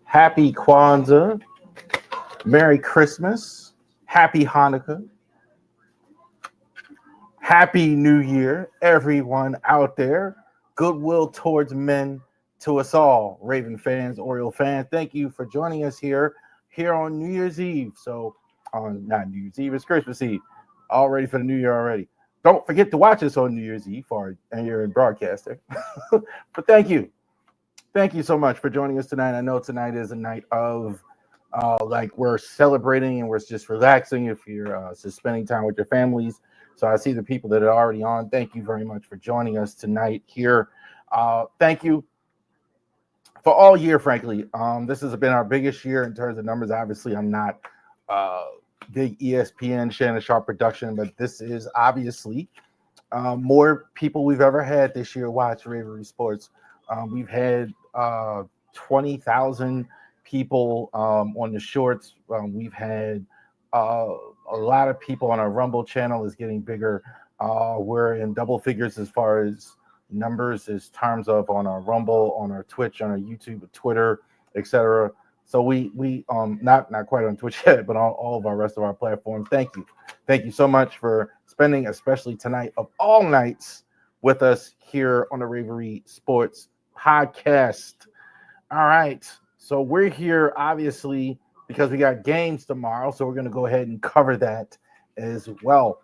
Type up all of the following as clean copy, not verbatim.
Happy Kwanzaa, Merry Christmas, Happy Hanukkah, Happy New Year, everyone out there. Goodwill towards men to us all, Raven fans, Oriole fans. Thank you for joining us here on New Year's Eve. So, on not New Year's Eve, it's Christmas Eve. All ready for the new year already. Don't forget to watch us on New Year's Eve and you're a broadcaster. But thank you. Thank you so much for joining us tonight. I know tonight is a night of like we're celebrating and we're just relaxing if you're just spending time with your families. So I see the people that are already on. Thank you very much for joining us tonight here. Thank you for all year, frankly. This has been our biggest year in terms of numbers. Obviously, I'm not big ESPN Shannon Sharp production, but this is obviously more people we've ever had this year watch Ravery Sports. We've had 20,000 people on the shorts. We've had a lot of people on our Rumble channel is getting bigger. We're in double figures as far as numbers, as terms of on our Rumble, on our Twitch, on our YouTube, Twitter, etc. So we not quite on Twitch yet, but on all of our rest of our platforms. Thank you so much for spending, especially tonight of all nights, with us here on the Ravery Sports Podcast. All right, so we're here obviously because we got games tomorrow, so we're going to go ahead and cover that as well.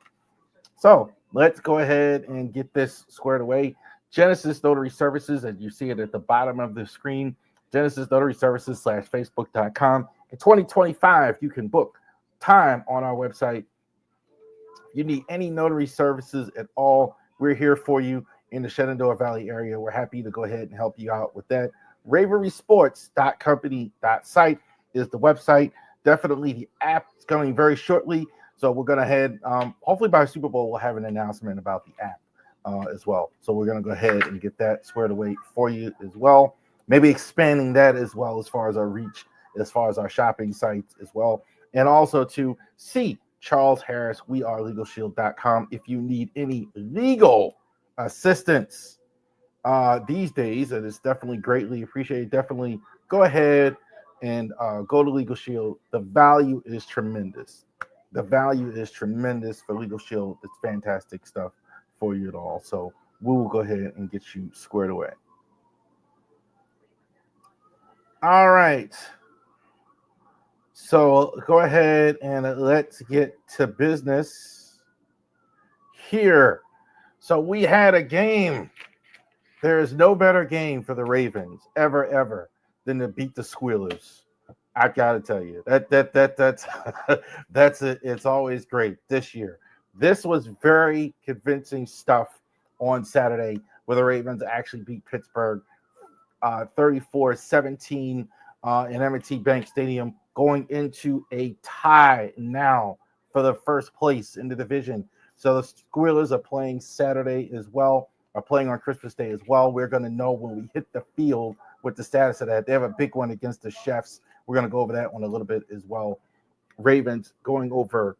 So let's go ahead and get this squared away. Genesis Notary Services, as you see it at the bottom of the screen, Genesis Notary Services /Facebook.com. In 2025, you can book time on our website. You need any notary services at all, we're here for you in the Shenandoah Valley area. We're happy to go ahead and help you out with that. RaverySports.company.site is the website. Definitely the app is coming very shortly. So we're going to head, hopefully by Super Bowl, we'll have an announcement about the app as well. So we're going to go ahead and get that squared away for you as well. Maybe expanding that as well as far as our reach, as far as our shopping sites as well. And also to see Charles Harris, wearelegalshield.com. If you need any legal assistance these days, and it's definitely greatly appreciated. Definitely go ahead and go to Legal Shield. The value is tremendous. The value is tremendous for Legal Shield. It's fantastic stuff for you at all. So we will go ahead and get you squared away. All right. So go ahead and let's get to business here. So we had a game. There is no better game for the Ravens ever than to beat the Squealers. I gotta tell you that's that's it. It's always great this year. This was very convincing stuff on Saturday where the Ravens actually beat Pittsburgh 34-17 in M&T Bank Stadium, going into a tie now for the first place in the division. So the Squealers are playing Saturday as well, are playing on Christmas Day as well. We're going to know when we hit the field what the status of that. They have a big one against the Chefs. We're going to go over that one a little bit as well. Ravens going over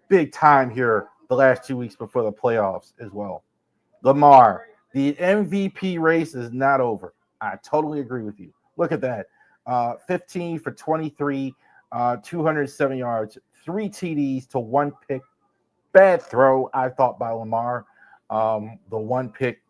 big time here the last 2 weeks before the playoffs as well. Lamar, the MVP race is not over. I totally agree with you. Look at that. 15 for 23, 207 yards, 3 TDs to 1 pick. Bad throw, I thought, by Lamar. The 1 pick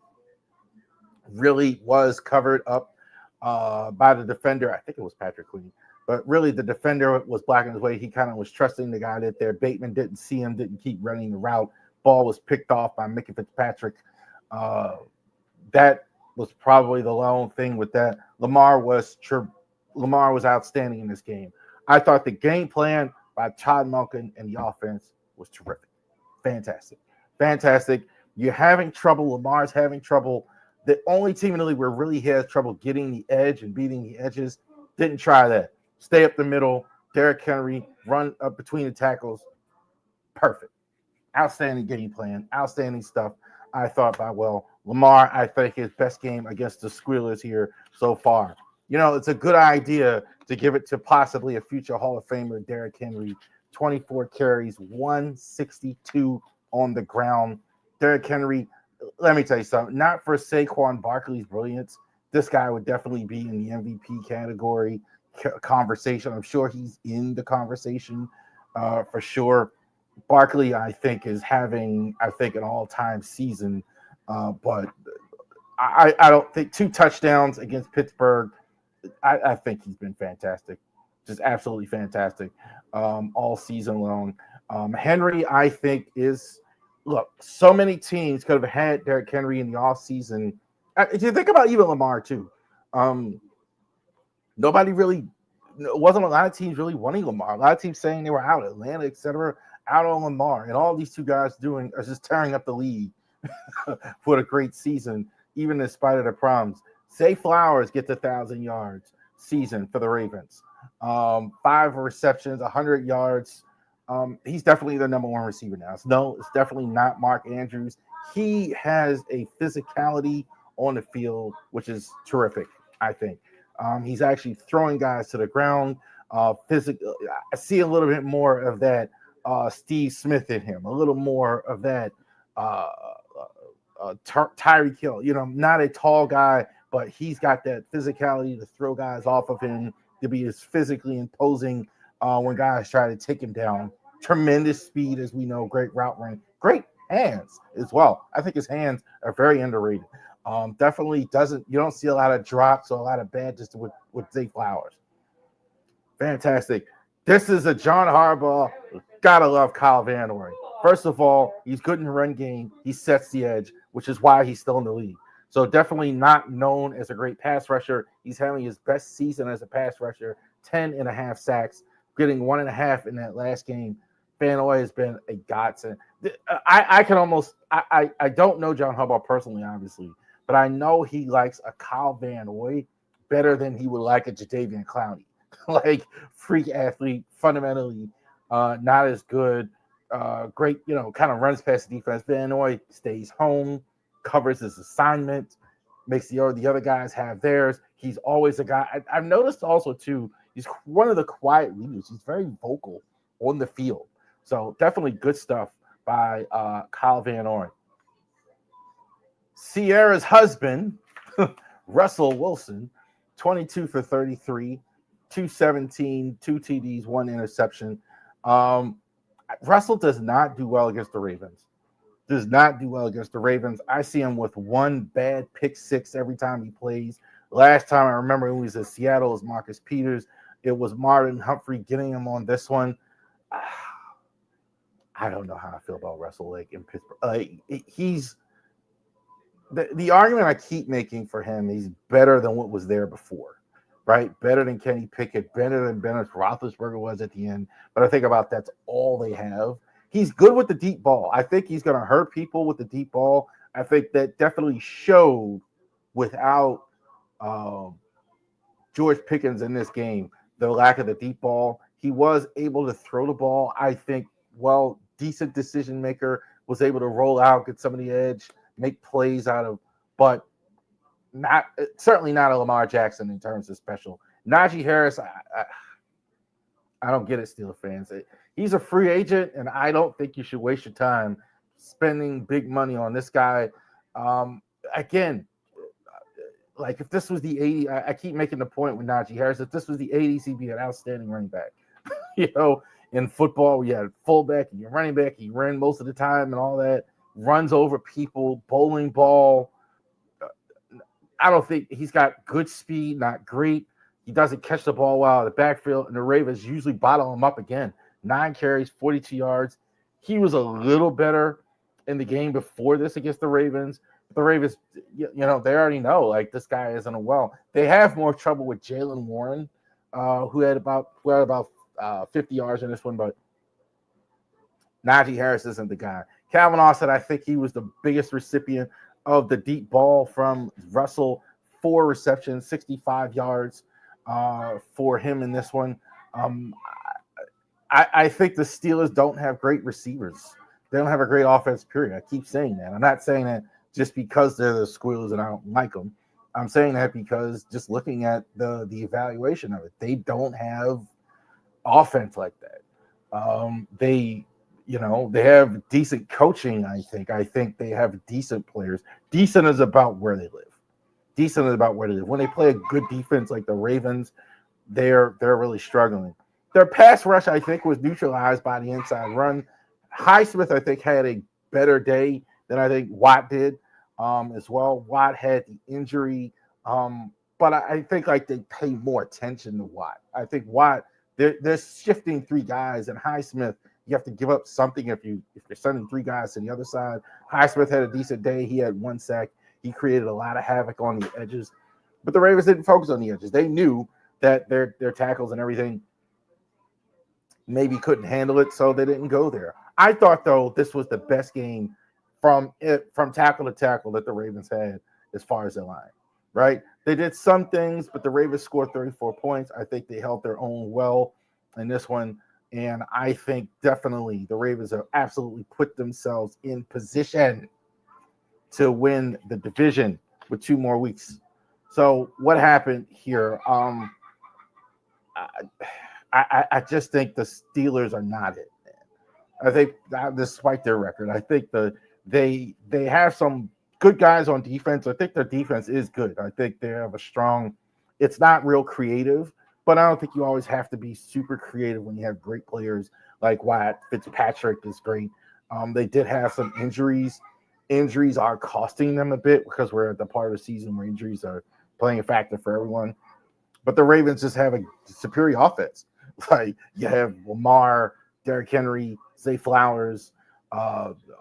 really was covered up by the defender. I think it was Patrick Queen. But really, the defender was blocking his way. He kind of was trusting the guy that there. Bateman didn't see him, didn't keep running the route. Ball was picked off by Mickey Fitzpatrick. That was probably the lone thing with that. Lamar was outstanding in this game. I thought the game plan by Todd Monken and the offense was terrific. Fantastic. You're having trouble. Lamar's having trouble. The only team in the league where really he has trouble getting the edge and beating the edges didn't try that. Stay up the middle. Derrick Henry, run up between the tackles. Perfect. Outstanding game plan. Outstanding stuff, I thought, by Lamar. I think his best game against the Squealers here so far. You know, it's a good idea to give it to possibly a future Hall of Famer, Derrick Henry. 24 carries, 162 on the ground. Derrick Henry, let me tell you something. Not for Saquon Barkley's brilliance. This guy would definitely be in the MVP category conversation. I'm sure he's in the conversation for sure. Barkley, I think, is having, an all-time season, but I don't think 2 touchdowns against Pittsburgh. I think he's been fantastic, just absolutely fantastic all season long. Henry, I think, is look. So many teams could have had Derrick Henry in the off season. If you think about even Lamar too, nobody really wasn't a lot of teams really wanting Lamar. A lot of teams saying they were out, Atlanta, etc., out on Lamar, and all these two guys doing are just tearing up the league for a great season, even in spite of the problems. Zay Flowers gets 1,000 yards season for the Ravens. 5 receptions, 100 yards. He's definitely the number one receiver now. It's definitely not Mark Andrews. He has a physicality on the field, which is terrific, I think. He's actually throwing guys to the ground. I see a little bit more of that Steve Smith in him, a little more of that Tyreek Hill. Not a tall guy, but he's got that physicality to throw guys off of him, to be as physically imposing when guys try to take him down. Tremendous speed, as we know, great route running, great hands as well. I think his hands are very underrated. Definitely you don't see a lot of drops or a lot of bad just with Zay Flowers. Fantastic. This is a John Harbaugh. Gotta love Kyle Van Noy. First of all, he's good in the run game. He sets the edge, which is why he's still in the league. So definitely not known as a great pass rusher. He's having his best season as a pass rusher, 10.5 sacks, getting 1.5 in that last game. Van Noy has been a godsend. I don't know John Harbaugh personally, obviously, but I know he likes a Kyle Van Noy better than he would like a Jadeveon Clowney. Like, freak athlete, fundamentally not as good. Great, kind of runs past the defense. Van Noy stays home, covers his assignment, makes the other guys have theirs. He's always a guy. I've noticed also, too, he's one of the quiet leaders. He's very vocal on the field. So definitely good stuff by Kyle Van Noy. Sierra's husband, Russell Wilson, 22 for 33, 217, 2 TDs, 1 interception. Russell does not do well against the Ravens. I see him with 1 bad pick six every time he plays. Last time I remember when he was in Seattle, it was Marcus Peters. It was Martin Humphrey getting him on this one. I don't know how I feel about Russell Lake in Pittsburgh. He's the argument I keep making for him. He's better than what was there before, right? Better than Kenny Pickett, better than Ben Roethlisberger was at the end. But I think about that's all they have. He's good with the deep ball. I think he's going to hurt people with the deep ball. I think that definitely showed without George Pickens in this game, the lack of the deep ball. He was able to throw the ball, I think, decent decision maker, was able to roll out, get some of the edge, make plays out of, but certainly not a Lamar Jackson in terms of special. Najee Harris, I don't get it, Steelers fans. He's a free agent, and I don't think you should waste your time spending big money on this guy. Again, like if this was the 80s, I keep making the point with Najee Harris, if this was the 80s, he'd be an outstanding running back. In football, we had fullback and your running back. He ran most of the time and all that. Runs over people, bowling ball. I don't think he's got good speed, not great. He doesn't catch the ball well out of the backfield, and the Ravens usually bottle him up again. 9 carries, 42 yards. He was a little better in the game before this against the Ravens. The Ravens, they already know, like, this guy isn't well. They have more trouble with Jaylen Warren, who had about 50 yards in this one, but Najee Harris isn't the guy. Calvin Austin, I think he was the biggest recipient of the deep ball from Russell. 4 receptions, 65 yards for him in this one. I think the Steelers don't have great receivers. They don't have a great offense, period. I keep saying that. I'm not saying that just because they're the Squealers and I don't like them. I'm saying that because just looking at the evaluation of it, they don't have offense like that. They have decent coaching, I think. I think they have decent players. Decent is about where they live. decent about where they live. When they play a good defense like the Ravens, they're really struggling. Their pass rush, I think, was neutralized by the inside run. Highsmith, I think, had a better day than I think Watt did as well. Watt had the injury, but I think like they pay more attention to Watt. I think Watt, they're shifting three guys, and Highsmith, you have to give up something if you're sending three guys to the other side. Highsmith had a decent day. He had 1 sack. He created a lot of havoc on the edges, but the Ravens didn't focus on the edges. They knew that their tackles and everything maybe couldn't handle it, so they didn't go there. I thought, though, this was the best game from tackle to tackle that the Ravens had as far as their line, right? They did some things, but the Ravens scored 34 points. I think they held their own well in this one, and I think definitely the Ravens have absolutely put themselves in position to win the division with 2 more weeks. So what happened here? I just think the Steelers are not it. I think despite their record, I think they have some good guys on defense. I think their defense is good. I think they have a strong. It's not real creative, but I don't think you always have to be super creative when you have great players like Wyatt. Fitzpatrick is great. They did have some injuries. Injuries are costing them a bit because we're at the part of the season where injuries are playing a factor for everyone. But the Ravens just have a superior offense. Like you have Lamar, Derrick Henry, Zay Flowers,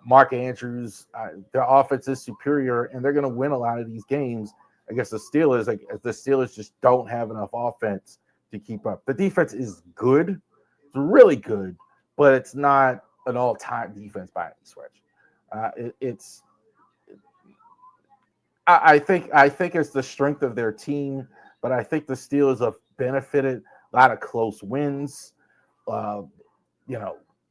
Mark Andrews. Their offense is superior, and they're going to win a lot of these games against the Steelers. Like the Steelers just don't have enough offense to keep up. The defense is good, it's really good, but it's not an all-time defense by any stretch. I think it's the strength of their team, but I think the Steelers have benefited. A lot of close wins.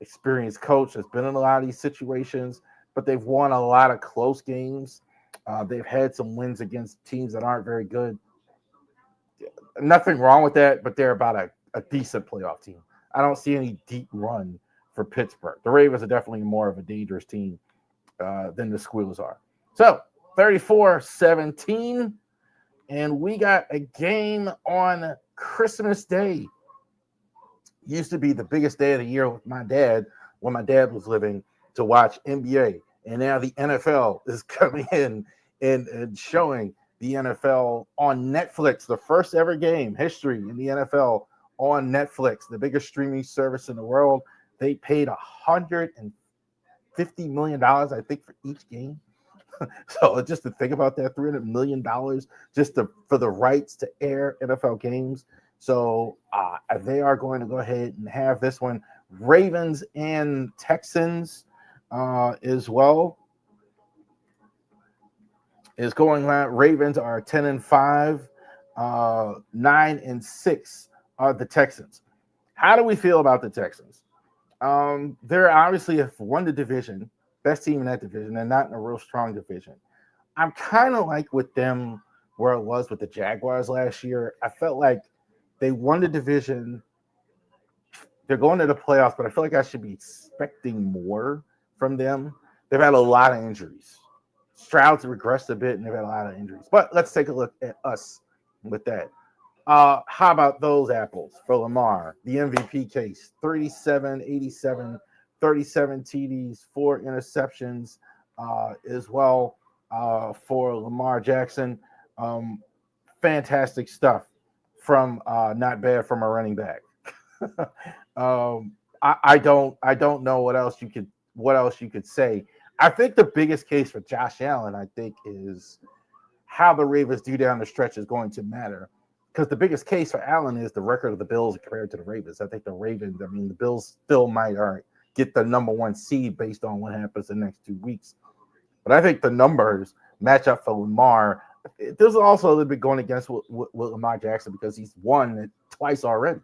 Experienced coach has been in a lot of these situations, but they've won a lot of close games. They've had some wins against teams that aren't very good. Nothing wrong with that, but they're about a decent playoff team. I don't see any deep run for Pittsburgh. The Ravens are definitely more of a dangerous team than the Squealers are. So 34-17, and we got a game on Christmas Day. Used to be the biggest day of the year with my dad when my dad was living to watch NBA. And now the NFL is coming in and showing the NFL on Netflix, the first ever game history in the NFL on Netflix, the biggest streaming service in the world. They paid $150 million, I think, for each game. So just to think about that, $300 million just for the rights to air NFL games. So they are going to go ahead and have this one. Ravens and Texans as well is going on. Ravens are 10-5, 9-6 are the Texans. How do we feel about the Texans? They're obviously have won the division, best team in that division, and not in a real strong division. I'm kind of like with them where it was with the Jaguars last year. I felt like they won the division. They're going to the playoffs, but I feel like I should be expecting more from them. They've had a lot of injuries. Stroud's regressed a bit, and they've had a lot of injuries. But let's take a look at us with that. How about those apples for Lamar? The MVP case, 37, 87, 37 TDs, 4 interceptions as well for Lamar Jackson. Fantastic stuff from not bad from a running back. I don't know what else you could say. I think the biggest case for Josh Allen, I think, is how the Ravens do down the stretch is going to matter. Because the biggest case for Allen is the record of the Bills compared to the Ravens. I think the Bills still might get the number 1 seed based on what happens the next 2 weeks. But I think the numbers match up for Lamar. There's also a little bit going against with Lamar Jackson because he's won it twice already.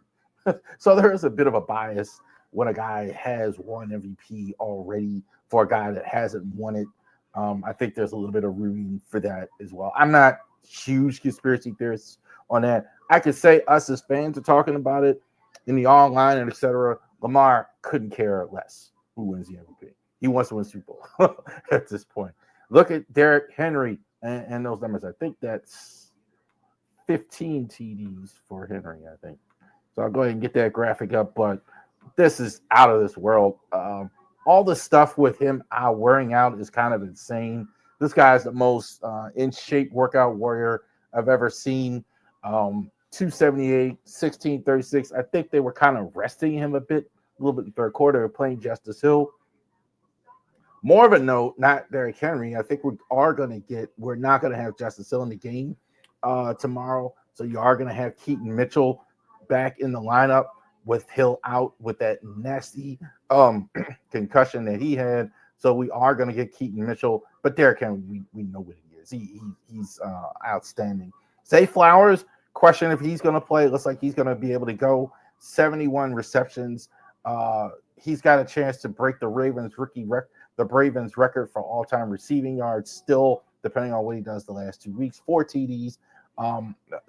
So there is a bit of a bias when a guy has won MVP already for a guy that hasn't won it. I think there's a little bit of rooting for that as well. I'm not huge conspiracy theorists on that. I could say us as fans are talking about it in the online and etc. Lamar couldn't care less who wins the MVP. He wants to win Super Bowl at this point. Look at Derrick Henry and those numbers. I think that's 15 TDs for Henry, I think. So I'll go ahead and get that graphic up, but this is out of this world. All the stuff with him wearing out is kind of insane. This guy's the most in shape workout warrior I've ever seen. 278, 1636. I think they were kind of resting him a little bit in the third quarter. They were playing Justice Hill. More of a note, not Derrick Henry. I think we're not going to have Justice Hill in the game tomorrow. So you are going to have Keaton Mitchell back in the lineup with Hill out with that nasty concussion that he had. So we are going to get Keaton Mitchell. But Derrick Henry, we know what he is. He's outstanding. Zay Flowers, question if he's going to play. It looks like he's going to be able to go. 71 receptions. He's got a chance to break the Ravens record for all-time receiving yards still, depending on what he does the last 2 weeks. 4 TDs.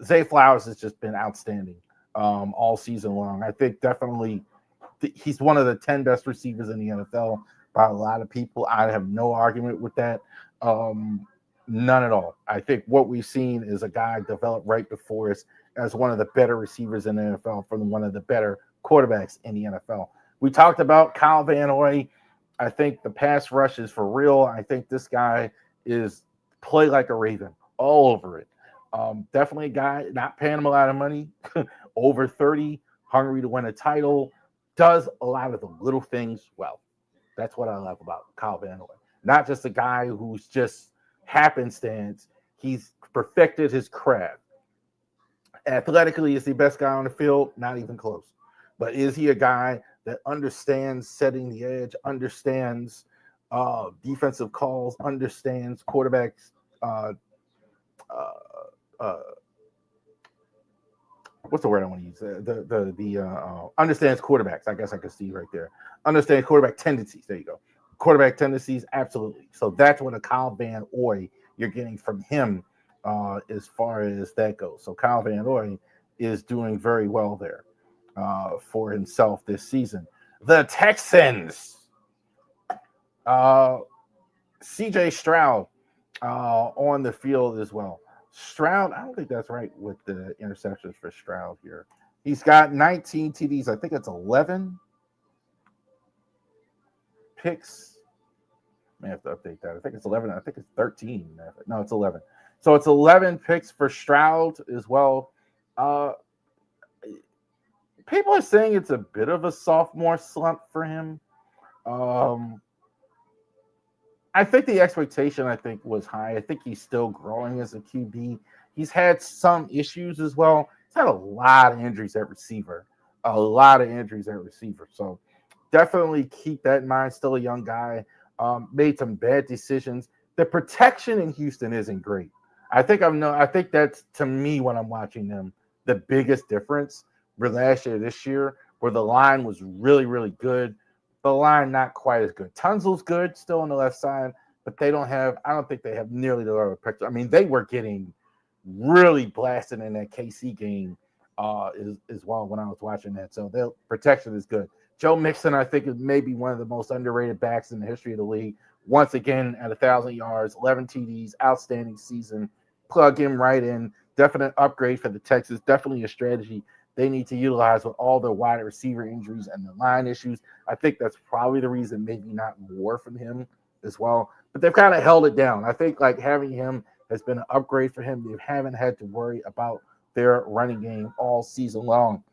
Zay Flowers has just been outstanding all season long. I think definitely he's one of the 10 best receivers in the NFL by a lot of people. I have no argument with that. None at all. I think what we've seen is a guy developed right before us as one of the better receivers in the NFL from one of the better quarterbacks in the NFL. We talked about Kyle Van Noy. I think the pass rush is for real. I think this guy is play like a Raven all over it. Definitely a guy not paying him a lot of money, over 30, hungry to win a title, does a lot of the little things well. That's what I love about Kyle Van Noy. Not just a guy who's just happenstance. He's perfected his craft. Athletically, is he the best guy on the field? Not even close. But is he a guy that understands setting the edge, understands defensive calls, understands quarterbacks, what's the word I want to use? Understands quarterbacks. I guess I can see right there. Understands quarterback tendencies. There you go. Quarterback tendencies, absolutely. So that's what a Kyle Van Noy you're getting from him as far as that goes. So Kyle Van Noy is doing very well there for himself this season. The Texans, CJ Stroud on the field as well. Stroud, I don't think that's right with the interceptions for Stroud here. He's got 19 TDs. I think it's 11 picks. May have to update that. I think it's 11. I think it's 13. No, it's 11. So it's 11 picks for Stroud as well. People are saying it's a bit of a sophomore slump for him. I think the expectation, was high. I think he's still growing as a QB. He's had some issues as well. He's had a lot of injuries at receiver. So definitely keep that in mind. Still a young guy. Made some bad decisions. The protection in Houston isn't great. I think that's, to me, when I'm watching them, the biggest difference for last year, this year, where the line was really, really good. The line not quite as good. Tunzel's good still on the left side, but I don't think they have nearly the level of pressure. I mean, they were getting really blasted in that KC game as well when I was watching that. So their protection is good. Joe Mixon, I think, is maybe one of the most underrated backs in the history of the league. Once again, at 1,000 yards, 11 TDs, outstanding season. Plug him right in. Definite upgrade for the Texans. Definitely a strategy they need to utilize with all their wide receiver injuries and the line issues. I think that's probably the reason, maybe not more from him as well. But they've kind of held it down. I think having him has been an upgrade for him. They haven't had to worry about their running game all season long.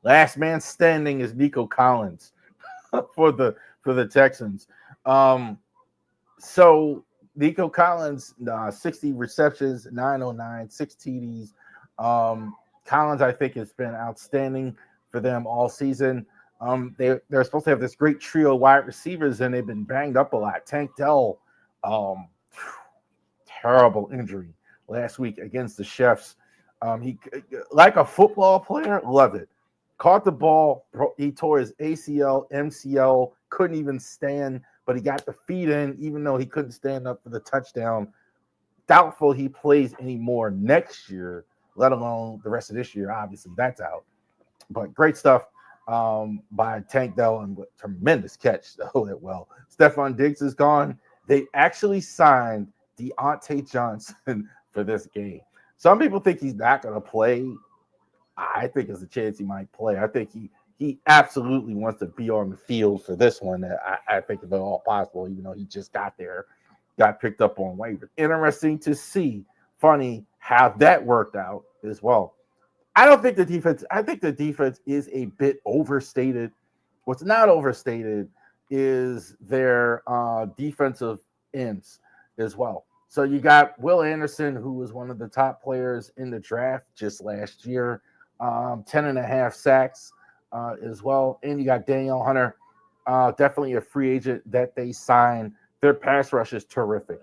Last man standing is Nico Collins for the Texans. So Nico Collins, 60 receptions, 909, 6 TDs. Collins, I think, has been outstanding for them all season. They're supposed to have this great trio of wide receivers, and they've been banged up a lot. Tank Dell, terrible injury last week against the Chefs. He, like a football player, loved it. Caught the ball, he tore his ACL, MCL, couldn't even stand, but he got the feet in, even though he couldn't stand up for the touchdown. Doubtful he plays anymore next year, let alone the rest of this year. Obviously, that's out. But great stuff by Tank Dell, and tremendous catch, though, that well. Stephon Diggs is gone. They actually signed Deontay Johnson for this game. Some people think he's not going to play. I think there's a chance he might play. I think he absolutely wants to be on the field for this one. I think it's all possible, even though he just got there, got picked up on waivers. Interesting to see. Funny how that worked out as well. I think the defense is a bit overstated. What's not overstated is their defensive ends as well. So you got Will Anderson, who was one of the top players in the draft just last year, 10.5 sacks as well. And you got Daniel Hunter, definitely a free agent that they signed. Their pass rush is terrific.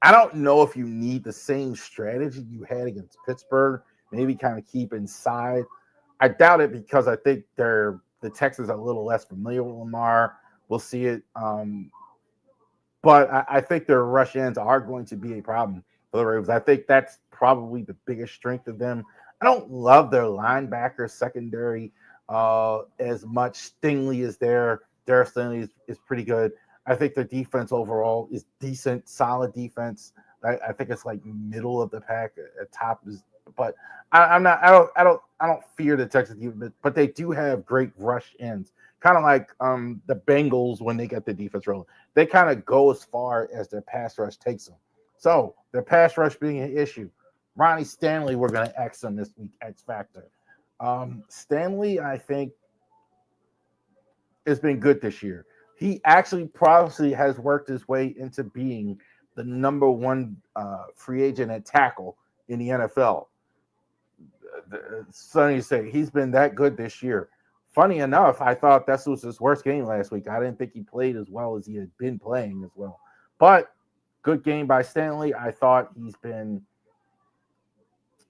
I don't know if you need the same strategy you had against Pittsburgh, maybe kind of keep inside. I doubt it because I think the Texans are a little less familiar with Lamar. We'll see it. But I think their rush ends are going to be a problem for the Ravens. I think that's probably the biggest strength of them. I don't love their linebacker secondary as much. Stingley is there. Darius Stingley is pretty good. I think their defense overall is decent, solid defense. I think it's like middle of the pack. At top is, but I don't fear the Texans defense, but they do have great rush ends. Kind of like the Bengals when they get the defense rolling. They kind of go as far as their pass rush takes them. So their pass rush being an issue. Ronnie Stanley, we're going to X him this week, X Factor. Stanley, I think, has been good this year. He actually probably has worked his way into being the number one free agent at tackle in the NFL. Funny to say, he's been that good this year. Funny enough, I thought that was his worst game last week. I didn't think he played as well as he had been playing as well. But good game by Stanley. I thought he's been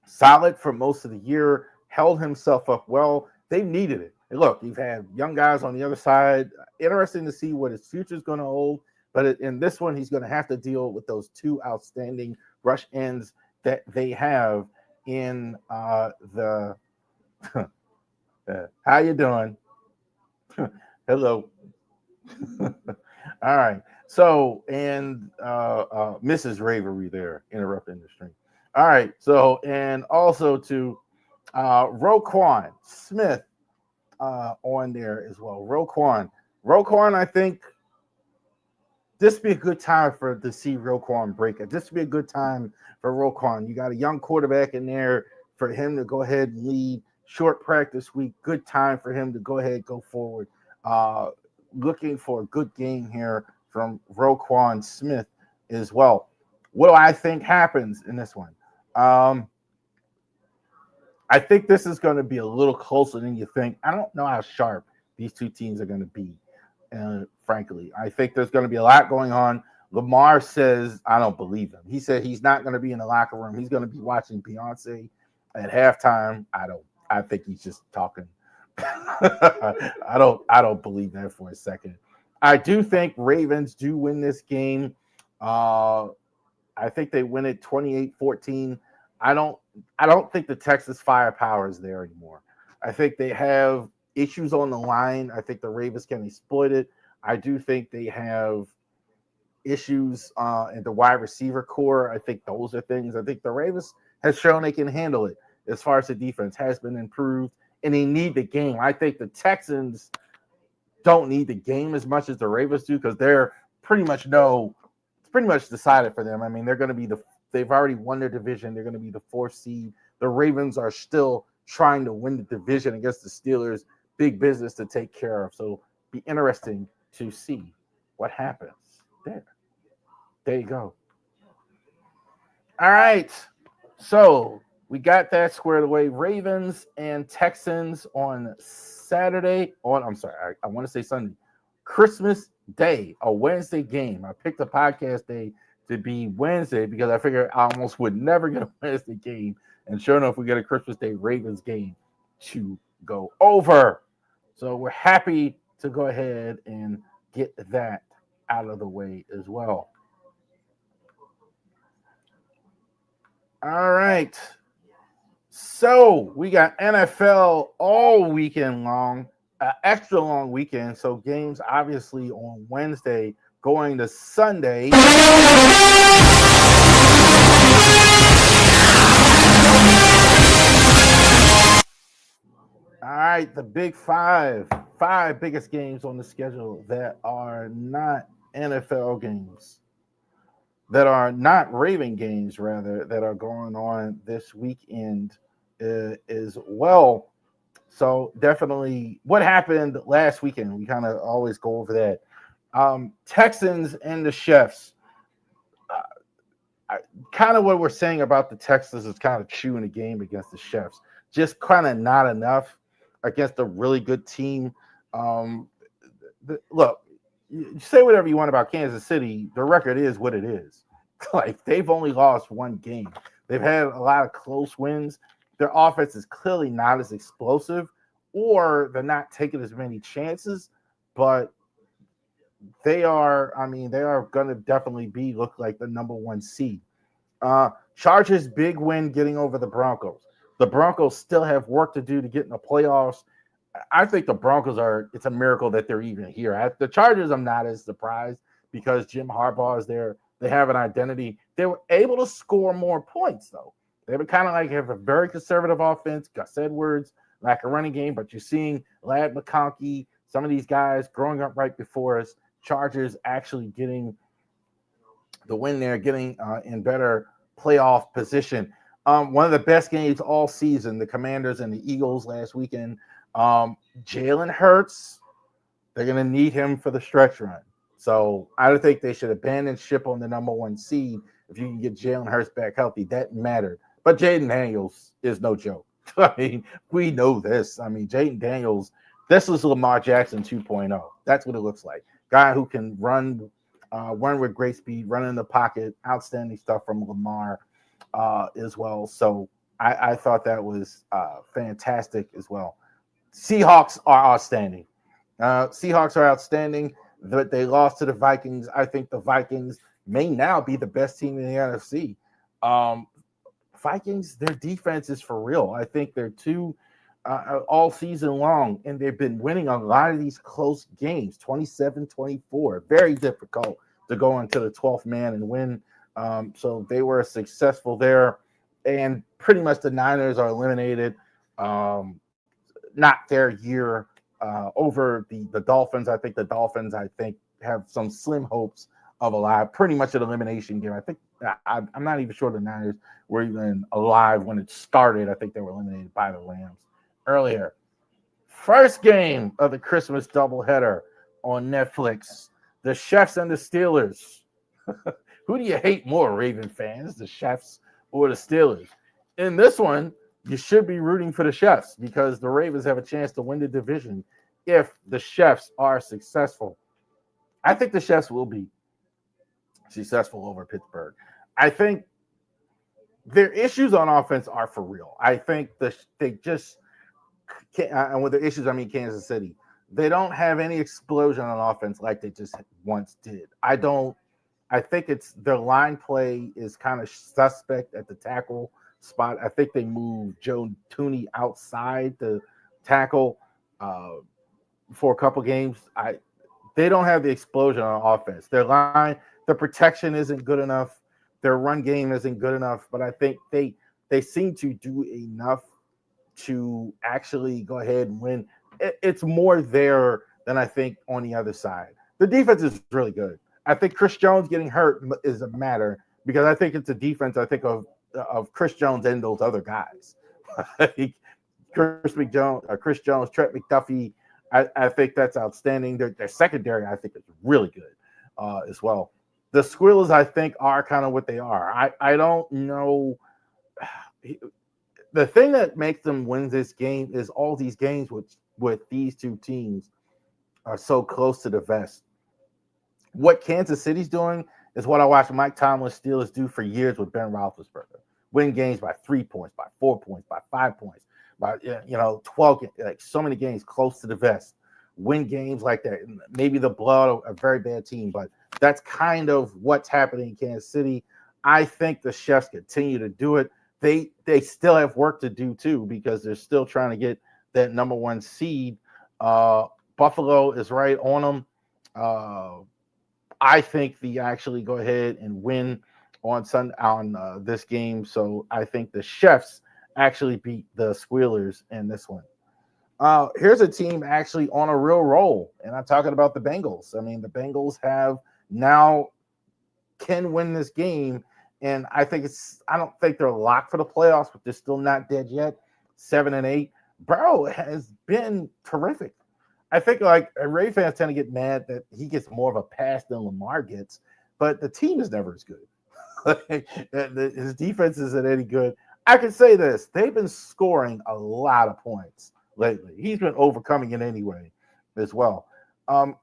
solid for most of the year, held himself up well. They needed it. And look, you've had young guys on the other side. Interesting to see what his future is going to hold. But in this one, he's going to have to deal with those two outstanding rush ends that they have in the how you doing? Hello. All right. So, and Mrs. Ravery there interrupting the stream. All right. So, and also to Roquan Smith on there as well. Roquan, I think this would be a good time to see Roquan break it. This would be a good time for Roquan. You got a young quarterback in there for him to go ahead and lead. Short practice week, good time for him to go ahead, go forward. Looking for a good game here from Roquan Smith as well. What do I think happens in this one? I think this is going to be a little closer than you think. I don't know how sharp these two teams are going to be, frankly. I think there's going to be a lot going on. Lamar says, I don't believe him. He said he's not going to be in the locker room. He's going to be watching Beyonce at halftime. I think he's just talking. I don't believe that for a second. I do think Ravens do win this game. I think they win it 28-14. I don't think the Texas firepower is there anymore. I think they have issues on the line. I think the Ravens can exploit it. I do think they have issues in the wide receiver core. I think those are things. I think the Ravens has shown they can handle it. As far as the defense has been improved, and they need the game. I think the Texans don't need the game as much as the Ravens do because they're it's pretty much decided for them. I mean, they're going to be they've already won their division. They're going to be the 4th seed. The Ravens are still trying to win the division against the Steelers. Big business to take care of. So be interesting to see what happens there. There you go. All right. So we got that squared away. Ravens and Texans on Saturday. I want to say Sunday. Christmas Day, a Wednesday game. I picked a podcast day to be Wednesday because I figured I almost would never get a Wednesday game. And sure enough, we get a Christmas Day Ravens game to go over. So we're happy to go ahead and get that out of the way as well. All right. So we got NFL all weekend long, extra long weekend. So games obviously on Wednesday going to Sunday. right, the big five biggest games on the schedule that are not NFL games, that are not Raven games, rather, that are going on this weekend is well. So definitely, what happened last weekend? We kind of always go over that. Texans and the Chefs. Kind of what we're saying about the Texans is kind of chewing the game against the Chefs. Just kind of not enough against a really good team. Um, Look, you say whatever you want about Kansas City. The record is what it is. Like, they've only lost one game. They've had a lot of close wins. Their offense is clearly not as explosive, or they're not taking as many chances. But they are, I mean, they are going to definitely look like the number one seed. Chargers big win getting over the Broncos. The Broncos still have work to do to get in the playoffs. I think the Broncos it's a miracle that they're even here. The Chargers, I'm not as surprised because Jim Harbaugh is there. They have an identity. They were able to score more points, though. They were kind of like have a very conservative offense. Gus Edwards, like a running game, but you're seeing Ladd McConkey, some of these guys growing up right before us. Chargers actually getting the win there, getting in better playoff position. One of the best games all season, the Commanders and the Eagles last weekend. Jalen Hurts, they're going to need him for the stretch run. So I don't think they should abandon ship on the number one seed if you can get Jalen Hurts back healthy. That mattered. But Jaden Daniels is no joke. I mean, we know this. I mean, Jaden Daniels, this is Lamar Jackson 2.0. That's what it looks like. Guy who can run with great speed, run in the pocket, outstanding stuff from Lamar as well. So I thought that was fantastic as well. Seahawks are outstanding. Seahawks are outstanding. But they lost to the Vikings. I think the Vikings may now be the best team in the NFC. Vikings, their defense is for real. I think they're all season long, and they've been winning a lot of these close games, 27-24. Very difficult to go into the 12th man and win. So they were successful there, and pretty much the Niners are eliminated. Not their year over the Dolphins. I think the Dolphins, have some slim hopes of alive. Pretty much an elimination game. I think I'm not even sure the Niners were even alive when it started. I think they were eliminated by the Rams earlier. First game of the Christmas doubleheader on Netflix. The Chefs and the Steelers. Who do you hate more, Raven fans? The Chefs or the Steelers? In this one, you should be rooting for the Chefs because the Ravens have a chance to win the division if the Chefs are successful. I think the Chefs will be successful over Pittsburgh. I think their issues on offense are for real. I think they just can't, and with the issues, I mean Kansas City. They don't have any explosion on offense like they just once did. I think it's their line play is kind of suspect at the tackle spot. I think they moved Joe Tooney outside the tackle for a couple games. They don't have the explosion on offense. Their line, the protection isn't good enough. Their run game isn't good enough. But I think they seem to do enough to actually go ahead and win. It's more there than I think on the other side. The defense is really good. I think Chris Jones getting hurt is a matter because I think it's a defense. I think of Chris Jones and those other guys. Chris Jones, Trent McDuffie. I think that's outstanding. Their secondary, I think, is really good as well. The Squirrels, I think, are kind of what they are. I don't know. The thing that makes them win this game is all these games with these two teams are so close to the vest. What Kansas City's doing is what I watched Mike Tomlin Steelers do for years with Ben Roethlisberger. Win games by 3 points, by 4 points, by 5 points, by 12, like so many games close to the vest. Win games like that. Maybe the blood of a very bad team, but that's kind of what's happening in Kansas City. I think the Chefs continue to do it. They still have work to do too because they're still trying to get that number one seed. Buffalo is right on them. I think they actually go ahead and win on this game. So I think the Chefs actually beat the Squealers in this one. Here's a team actually on a real roll, and I'm talking about the Bengals. I mean, the Bengals have now can win this game, and I don't think they're locked for the playoffs, but they're still not dead yet. 7-8. Burrow has been terrific. I think like Ray fans tend to get mad that he gets more of a pass than Lamar gets, but the team is never as good. His defense isn't any good. I can say this: they've been scoring a lot of points lately. He's been overcoming it anyway, as well.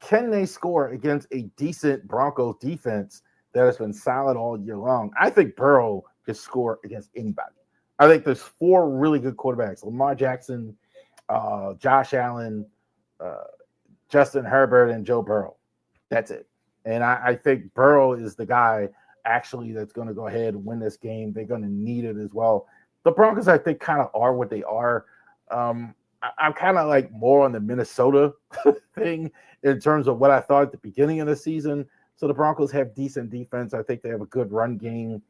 Can they score against a decent Broncos defense that has been solid all year long? I think Burrow can score against anybody. I think there's four really good quarterbacks: Lamar Jackson, Josh Allen, uh, Justin Herbert, and Joe Burrow. That's it. And I think Burrow is the guy actually that's going to go ahead and win this game. They're going to need it as well. The Broncos, I think, kind of are what they are. I'm kind of like more on the Minnesota thing in terms of what I thought at the beginning of the season. So the Broncos have decent defense. I think they have a good run game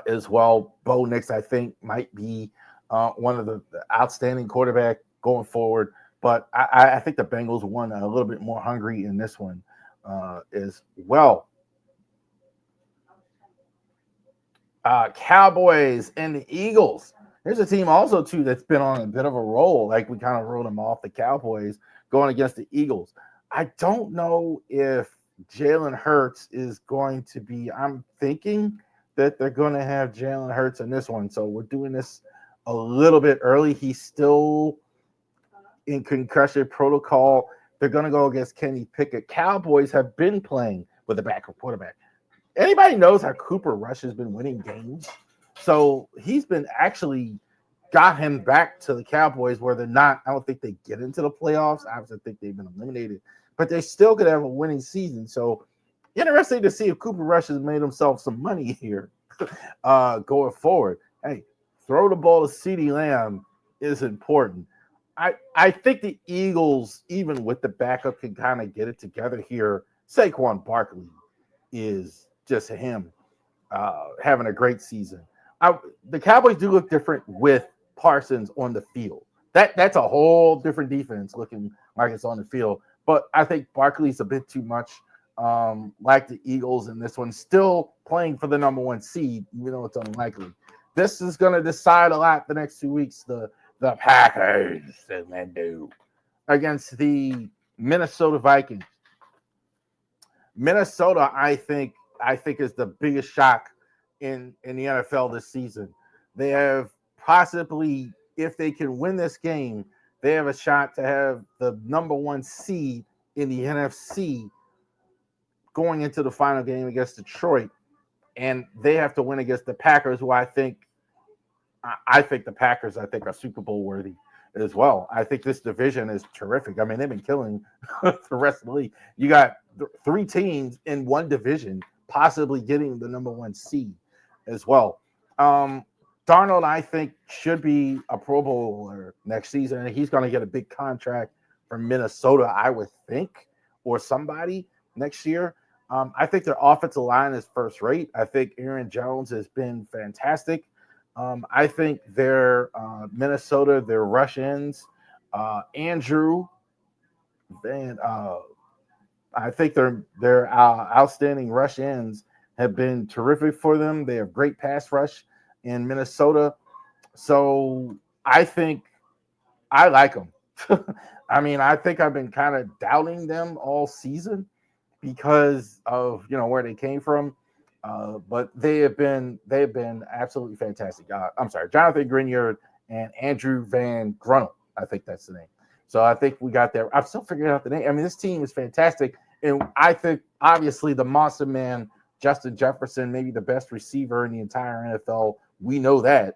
as well. Bo Nix, I think, might be one of the outstanding quarterback going forward. But I think the Bengals won a little bit more hungry in this one as well. Cowboys and the Eagles. There's a team also, too, that's been on a bit of a roll. Like we kind of wrote them off, the Cowboys, going against the Eagles. I don't know if Jalen Hurts is going to be – I'm thinking that they're going to have Jalen Hurts in this one. So we're doing this a little bit early. He's still in concussion protocol. They're going to go against Kenny Pickett. Cowboys have been playing with a backup quarterback. Anybody knows how Cooper Rush has been winning games? So he's been actually got him back to the Cowboys where they're not. I don't think they get into the playoffs. I obviously think they've been eliminated, but they still could have a winning season. So interesting to see if Cooper Rush has made himself some money here going forward. Hey, throw the ball to CeeDee Lamb is important. I think the Eagles, even with the backup, can kind of get it together here. Saquon Barkley is just him having a great season. The Cowboys do look different with Parsons on the field. That's a whole different defense looking like it's on the field. But I think Barkley's a bit too much like the Eagles in this one. Still playing for the number one seed, even though it's unlikely. This is going to decide a lot the next 2 weeks. The Packers against the Minnesota Vikings. Minnesota, I think is the biggest shock in the NFL this season. They have possibly, if they can win this game, they have a shot to have the number one seed in the NFC going into the final game against Detroit. And they have to win against the Packers, who I think the Packers, are Super Bowl worthy as well. I think this division is terrific. I mean, they've been killing the rest of the league. You got three teams in one division possibly getting the number one seed as well. Darnold, I think, should be a Pro Bowler next season, and he's going to get a big contract from Minnesota, I would think, or somebody next year. I think their offensive line is first rate. I think Aaron Jones has been fantastic. I think their Minnesota, their rush ends, Andrew, and I think their outstanding rush ends have been terrific for them. They have great pass rush in Minnesota. So I think I like them. I mean, I think I've been kind of doubting them all season because of where they came from. But they've been absolutely fantastic. I'm sorry, Jonathan Grinyard and Andrew Van Grunel. I think that's the name. So I think we got there. I'm still figuring out the name. I mean, this team is fantastic. And I think, obviously, the monster man, Justin Jefferson, maybe the best receiver in the entire NFL. We know that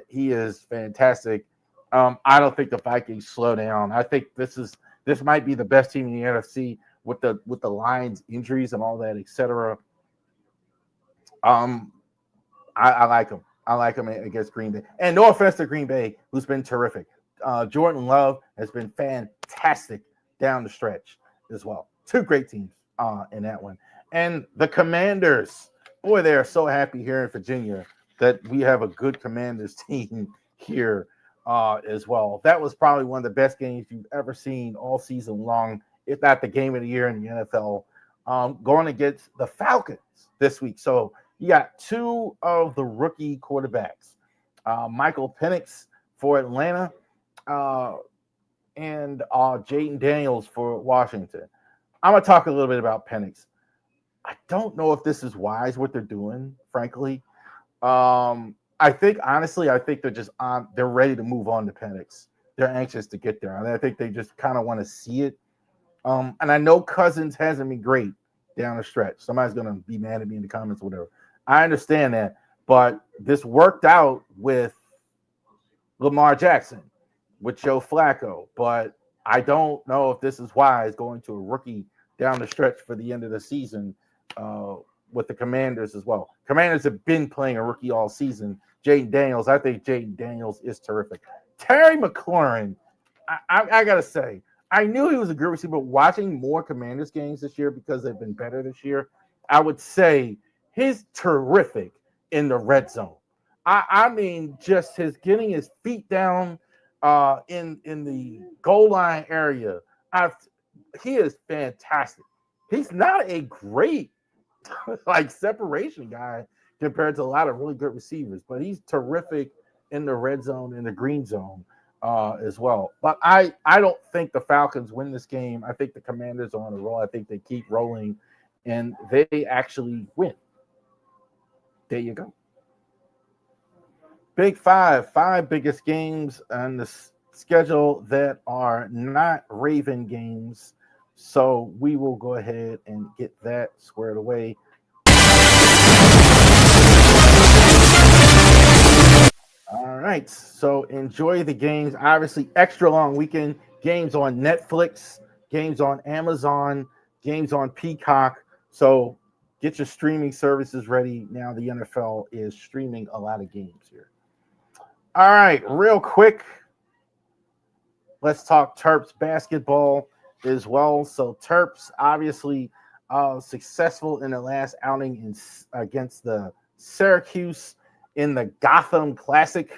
he is fantastic. I don't think the Vikings slow down. I think this might be the best team in the NFC with the Lions injuries and all that, etc. I like him. I like him against Green Bay. And no offense to Green Bay, who's been terrific. Jordan Love has been fantastic down the stretch as well. Two great teams in that one. And the Commanders, boy, they are so happy here in Virginia that we have a good Commanders team here as well. That was probably one of the best games you've ever seen all season long, if not the game of the year in the NFL. Going against the Falcons this week. So you got two of the rookie quarterbacks, Michael Penix for Atlanta, and Jaden Daniels for Washington. I'm going to talk a little bit about Penix. I don't know if this is wise what they're doing, frankly. I think, honestly, they're just they're ready to move on to Penix. They're anxious to get there. I think they just kind of want to see it. And I know Cousins hasn't been great down the stretch. Somebody's going to be mad at me in the comments, whatever. I understand that. But this worked out with Lamar Jackson, with Joe Flacco. But I don't know if this is wise going to a rookie down the stretch for the end of the season with the Commanders as well. Commanders have been playing a rookie all season. Jaden Daniels, I think Jaden Daniels is terrific. Terry McLaurin, I got to say, I knew he was a good receiver, but watching more Commanders games this year because they've been better this year, I would say he's terrific in the red zone. I mean, just his getting his feet down in the goal line area. He is fantastic. He's not a great like separation guy compared to a lot of really good receivers, but he's terrific in the red zone, in the green zone as well. But I don't think the Falcons win this game. I think the Commanders are on a roll. I think they keep rolling, and they actually win. There you go. Big five biggest games on the schedule that are not Raven games. So we will go ahead and get that squared away. All right. So enjoy the games. Obviously, extra long weekend. Games on Netflix, games on Amazon, games on Peacock. So get your streaming services ready. Now the NFL is streaming a lot of games here. All right. Real quick. Let's talk Terps basketball as well. So Terps obviously successful in the last outing against the Syracuse in the Gotham Classic.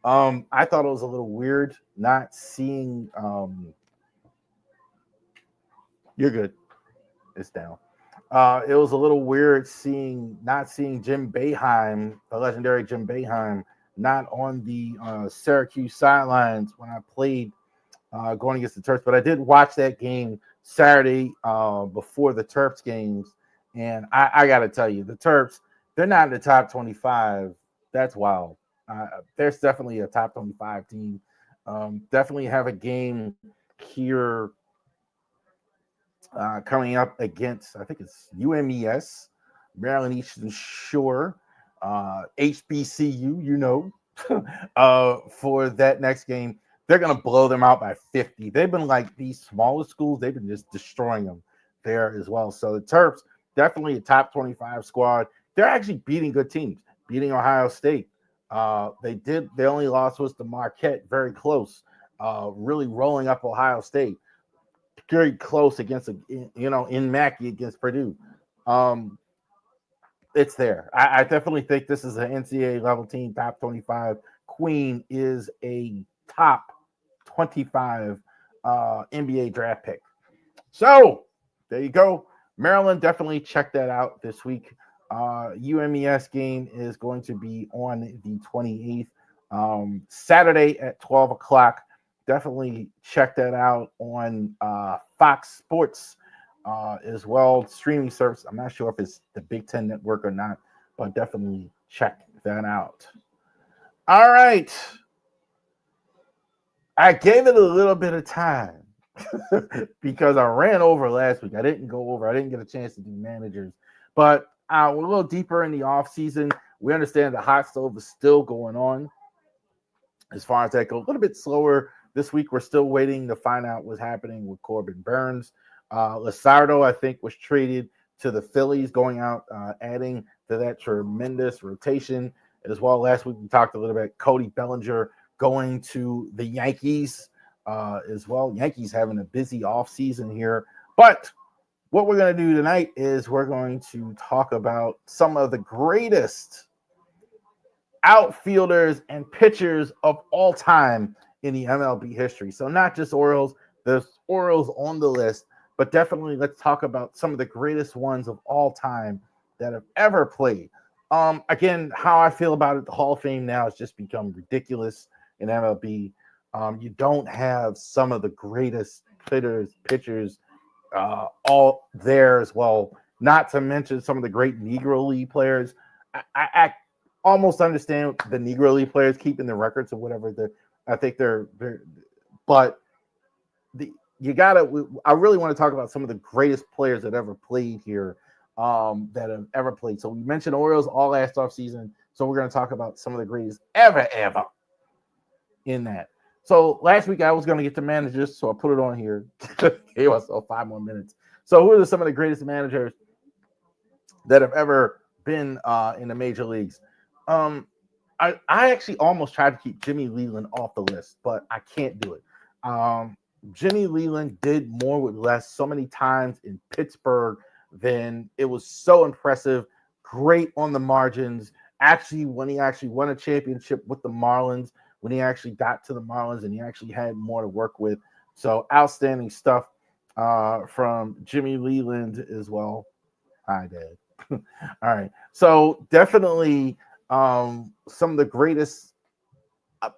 I thought it was a little weird not seeing. You're good. It's down. It was a little weird not seeing Jim Boeheim, the legendary Jim Boeheim, not on the Syracuse sidelines when I played going against the Terps. But I did watch that game Saturday before the Terps games, and I got to tell you, the Terps, they're not in the top 25. That's wild. There's definitely a top 25 team. Definitely have a game here coming up against, I think it's UMES, Maryland Eastern Shore, HBCU, for that next game. They're going to blow them out by 50. They've been like these smaller schools. They've been just destroying them there as well. So the Terps, definitely a top 25 squad. They're actually beating good teams, beating Ohio State. Their only loss was to Marquette, very close, really rolling up Ohio State. Very close against, in Mackey against Purdue. It's there. I definitely think this is an NCAA level team, top 25. Queen is a top 25 NBA draft pick. So there you go. Maryland, definitely check that out this week. UMES game is going to be on the 28th, Saturday at 12 o'clock. Definitely check that out on Fox Sports as well. Streaming service. I'm not sure if it's the Big Ten Network or not, but definitely check that out. All right. I gave it a little bit of time because I ran over last week. I didn't get a chance to do managers, but we're a little deeper in the off season. We understand the hot stove is still going on. As far as that goes, a little bit slower this week. We're still waiting to find out what's happening with Corbin Burns. Lizardo, I think, was traded to the Phillies, going out, adding to that tremendous rotation as well. Last week we talked a little bit. Cody Bellinger going to the Yankees as well. Yankees having a busy offseason here. But what we're going to do tonight is we're going to talk about some of the greatest outfielders and pitchers of all time in the MLB history. So not just Orioles, there's Orioles on the list, but definitely let's talk about some of the greatest ones of all time that have ever played. Again, how I feel about it, the Hall of Fame now has just become ridiculous in MLB. You don't have some of the greatest pitchers all there as well. Not to mention some of the great Negro League players. I almost understand the Negro League players keeping the records of whatever I think they're, but you gotta. I really want to talk about some of the greatest players that ever played here, that have ever played. So we mentioned Orioles all last offseason. So we're going to talk about some of the greatest ever in that. So last week I was going to get to managers, so I put it on here. Gave myself 5 more minutes. So who are some of the greatest managers that have ever been in the major leagues? I actually almost tried to keep Jimmy Leland off the list, but I can't do it. Jimmy Leland did more with less so many times in Pittsburgh than it was so impressive. Great on the margins. Actually, when he actually won a championship with the Marlins, when he actually got to the Marlins and he actually had more to work with. So outstanding stuff from Jimmy Leland as well. Hi, Dad. All right. So definitely some of the greatest.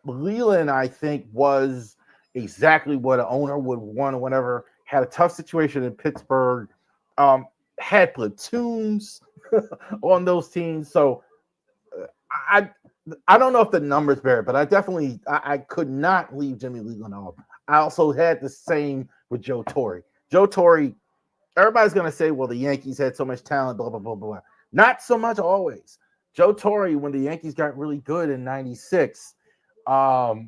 Leland, I think, was exactly what an owner would want whenever had a tough situation in Pittsburgh. Had platoons on those teams. So I don't know if the numbers bear it, but I could not leave Jimmy Leland off. I also had the same with Joe Torre. Joe Torre, everybody's going to say, well, the Yankees had so much talent, blah, blah, blah, blah. Not so much always. Joe Torre, when the Yankees got really good in 96,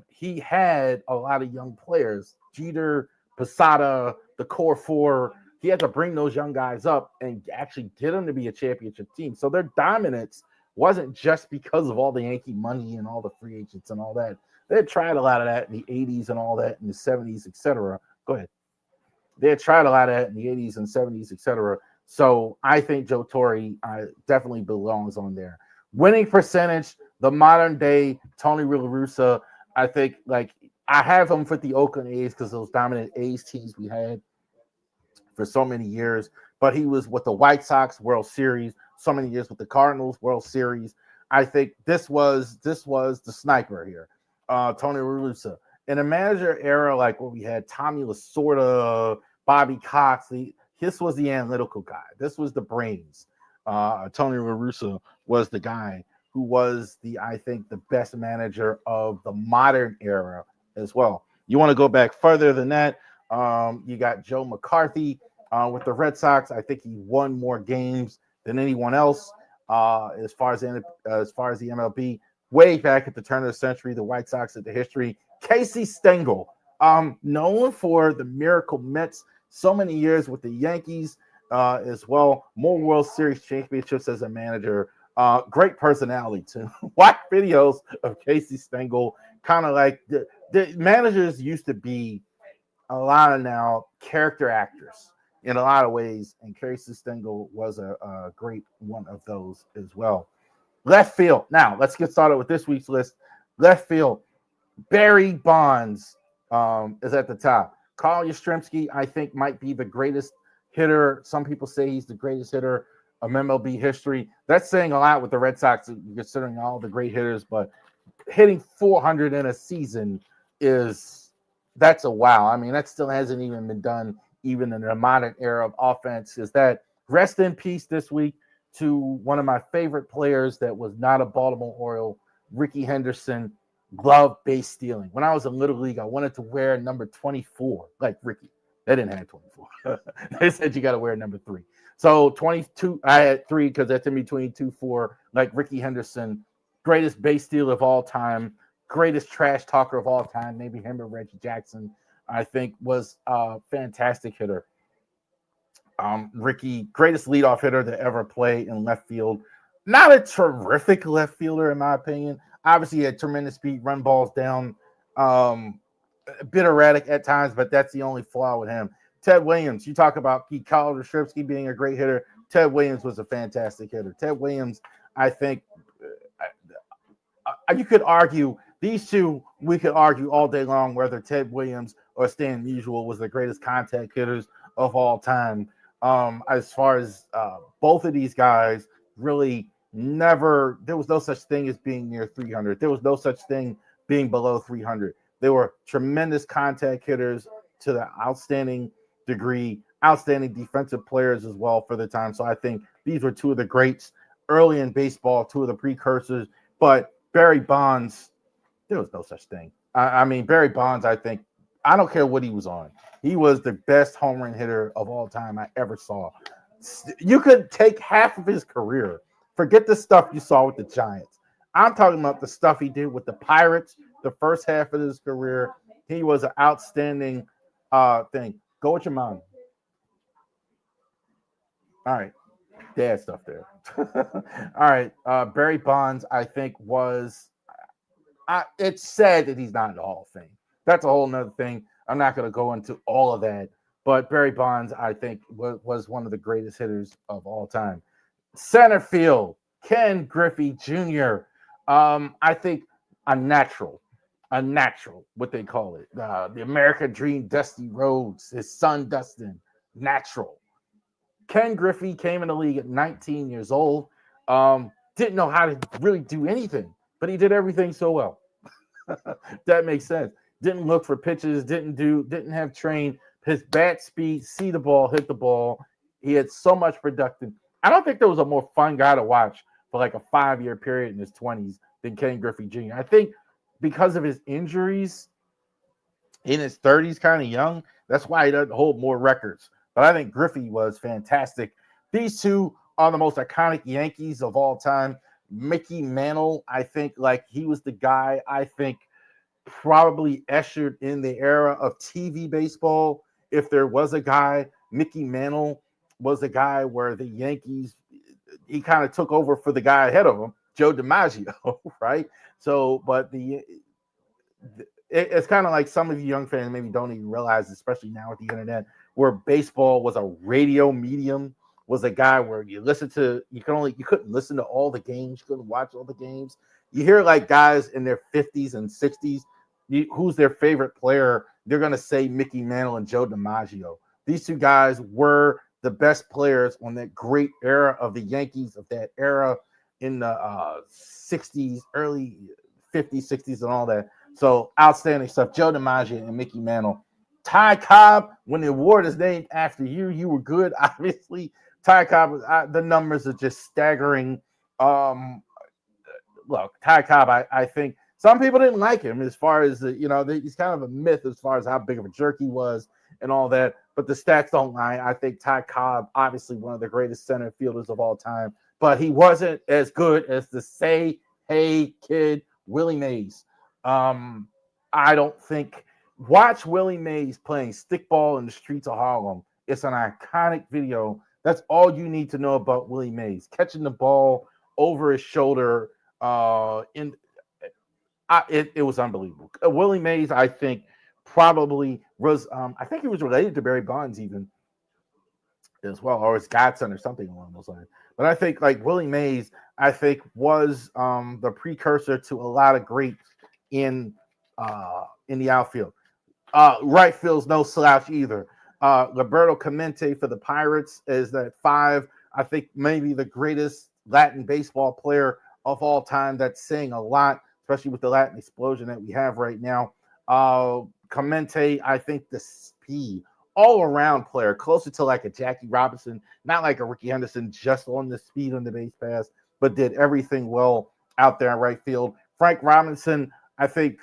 he had a lot of young players. Jeter, Posada, the core four. He had to bring those young guys up and actually get them to be a championship team. So their dominance wasn't just because of all the Yankee money and all the free agents and all that. They had tried a lot of that in the 80s and all that in the 70s, etc. Go ahead. They had tried a lot of that in the 80s and 70s, etc. So I think Joe Torre definitely belongs on there. Winning percentage, the modern day Tony La Russa. I think I have him for the Oakland A's because those dominant A's teams we had for so many years. But he was with the White Sox World Series, so many years with the Cardinals World Series. I think this was the sniper here, Tony La Russa. In a manager era like what we had, Tommy Lasorda, Bobby Cox, this was the analytical guy. This was the brains. Tony La Russa was the guy who was I think the best manager of the modern era as well. You want to go back further than that? You got Joe McCarthy with the Red Sox. I think he won more games than anyone else as far as the MLB. Way back at the turn of the century, the White Sox at the history. Casey Stengel, known for the Miracle Mets, so many years with the Yankees as well. More World Series championships as a manager. Great personality too. Watch videos of Casey Stengel. Kind of like the managers used to be a lot of now character actors in a lot of ways, and Casey Stengel was a great one of those as well. Left field. Now let's get started with this week's list. Left field. Barry Bonds is at the top. Carl Yastrzemski, I think, might be the greatest hitter. Some people say he's the greatest hitter of MLB history. That's saying a lot with the Red Sox, considering all the great hitters, but hitting 400 in a season that's a wow. I mean, that still hasn't even been done even in the modern era of offense. Is that rest in peace this week to one of my favorite players that was not a Baltimore Oriole, Ricky Henderson. Glove base stealing. When I was in Little League, I wanted to wear number 24, like Ricky. They didn't have 24. They said you got to wear number 3. So 22, I had 3 because that's in between 2, 4, like Ricky Henderson. Greatest base stealer of all time. Greatest trash talker of all time. Maybe him or Reggie Jackson, I think, was a fantastic hitter. Ricky, greatest leadoff hitter to ever play in left field. Not a terrific left fielder, in my opinion. Obviously, he had tremendous speed, run balls down, a bit erratic at times, but that's the only flaw with him. Ted Williams, you talk about Carl Yastrzemski being a great hitter. Ted Williams was a fantastic hitter. Ted Williams, I think, you could argue these two. We could argue all day long whether Ted Williams or Stan Musial was the greatest contact hitters of all time. As far as both of these guys, really never. There was no such thing as being near 300. There was no such thing being below 300. They were tremendous contact hitters to the outstanding degree, outstanding defensive players as well for the time. So I think these were two of the greats early in baseball, two of the precursors. But Barry Bonds, there was no such thing. I mean, Barry Bonds, I think, I don't care what he was on. He was the best home run hitter of all time I ever saw. You could take half of his career, forget the stuff you saw with the Giants. I'm talking about the stuff he did with the Pirates, the first half of his career. He was an outstanding thing. Go with your mom. All right. Dad stuff there. All right. Barry Bonds, I think, was it's sad that he's not in the Hall of Fame. That's a whole nother thing. I'm not going to go into all of that. But Barry Bonds, I think, was one of the greatest hitters of all time. Center field, Ken Griffey Jr. I think a natural, what they call it. The American Dream, Dusty Rhodes, his son Dustin, natural. Ken Griffey came in the league at 19 years old. Didn't know how to really do anything, but he did everything so well. That makes sense. Didn't look for pitches, didn't have train. His bat speed, see the ball, hit the ball. He had so much production. I don't think there was a more fun guy to watch for like a 5-year period in his 20s than Ken Griffey Jr. I think because of his injuries in his 30s, kind of young, that's why he doesn't hold more records. But I think Griffey was fantastic. These two are the most iconic Yankees of all time. Mickey Mantle, I think, like he was the guy I think probably ushered in the era of TV baseball. If there was a guy, Mickey Mantle was the guy where the Yankees, he kind of took over for the guy ahead of him, Joe DiMaggio, right? So, but it's kind of like some of you young fans maybe don't even realize, especially now with the internet, where baseball was a radio medium, was a guy where you couldn't listen to all the games, you couldn't watch all the games. You hear like guys in their 50s and 60s, who's their favorite player? They're going to say Mickey Mantle and Joe DiMaggio. These two guys were the best players on that great era of the Yankees, of that era in the 60s, early 50s, 60s, and all that. So outstanding stuff. Joe DiMaggio and Mickey Mantle. Ty Cobb, when the award is named after you, you were good. Obviously, Ty Cobb, the numbers are just staggering. Look, Ty Cobb, I think some people didn't like him as far as, he's kind of a myth as far as how big of a jerk he was and all that. But the stats don't lie. I think Ty Cobb, obviously one of the greatest center fielders of all time, but he wasn't as good as the say, hey, kid, Willie Mays. I don't think. Watch Willie Mays playing stickball in the streets of Harlem. It's an iconic video. That's all you need to know about Willie Mays. Catching the ball over his shoulder. It was unbelievable. Willie Mays, I think, probably was. I think he was related to Barry Bonds even as well, or his godson or something along those lines. But I think like Willie Mays, I think was the precursor to a lot of greats in the outfield. Right field's no slouch either. Roberto Clemente for the Pirates is that 5. I think maybe the greatest Latin baseball player of all time. That's saying a lot, especially with the Latin explosion that we have right now. Clemente, I think the speed, all-around player, closer to like a Jackie Robinson, not like a Ricky Henderson, just on the speed on the base pass, but did everything well out there in right field. Frank Robinson, I think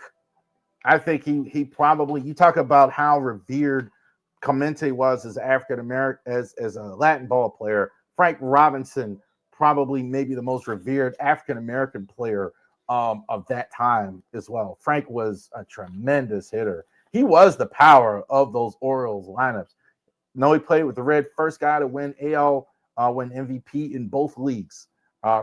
he probably, you talk about how revered Clemente was as African American, as a Latin ball player. Frank Robinson, probably maybe the most revered African American player of that time as well. Frank was a tremendous hitter. He was the power of those Orioles lineups. He played with the Red, first guy to win win MVP in both leagues.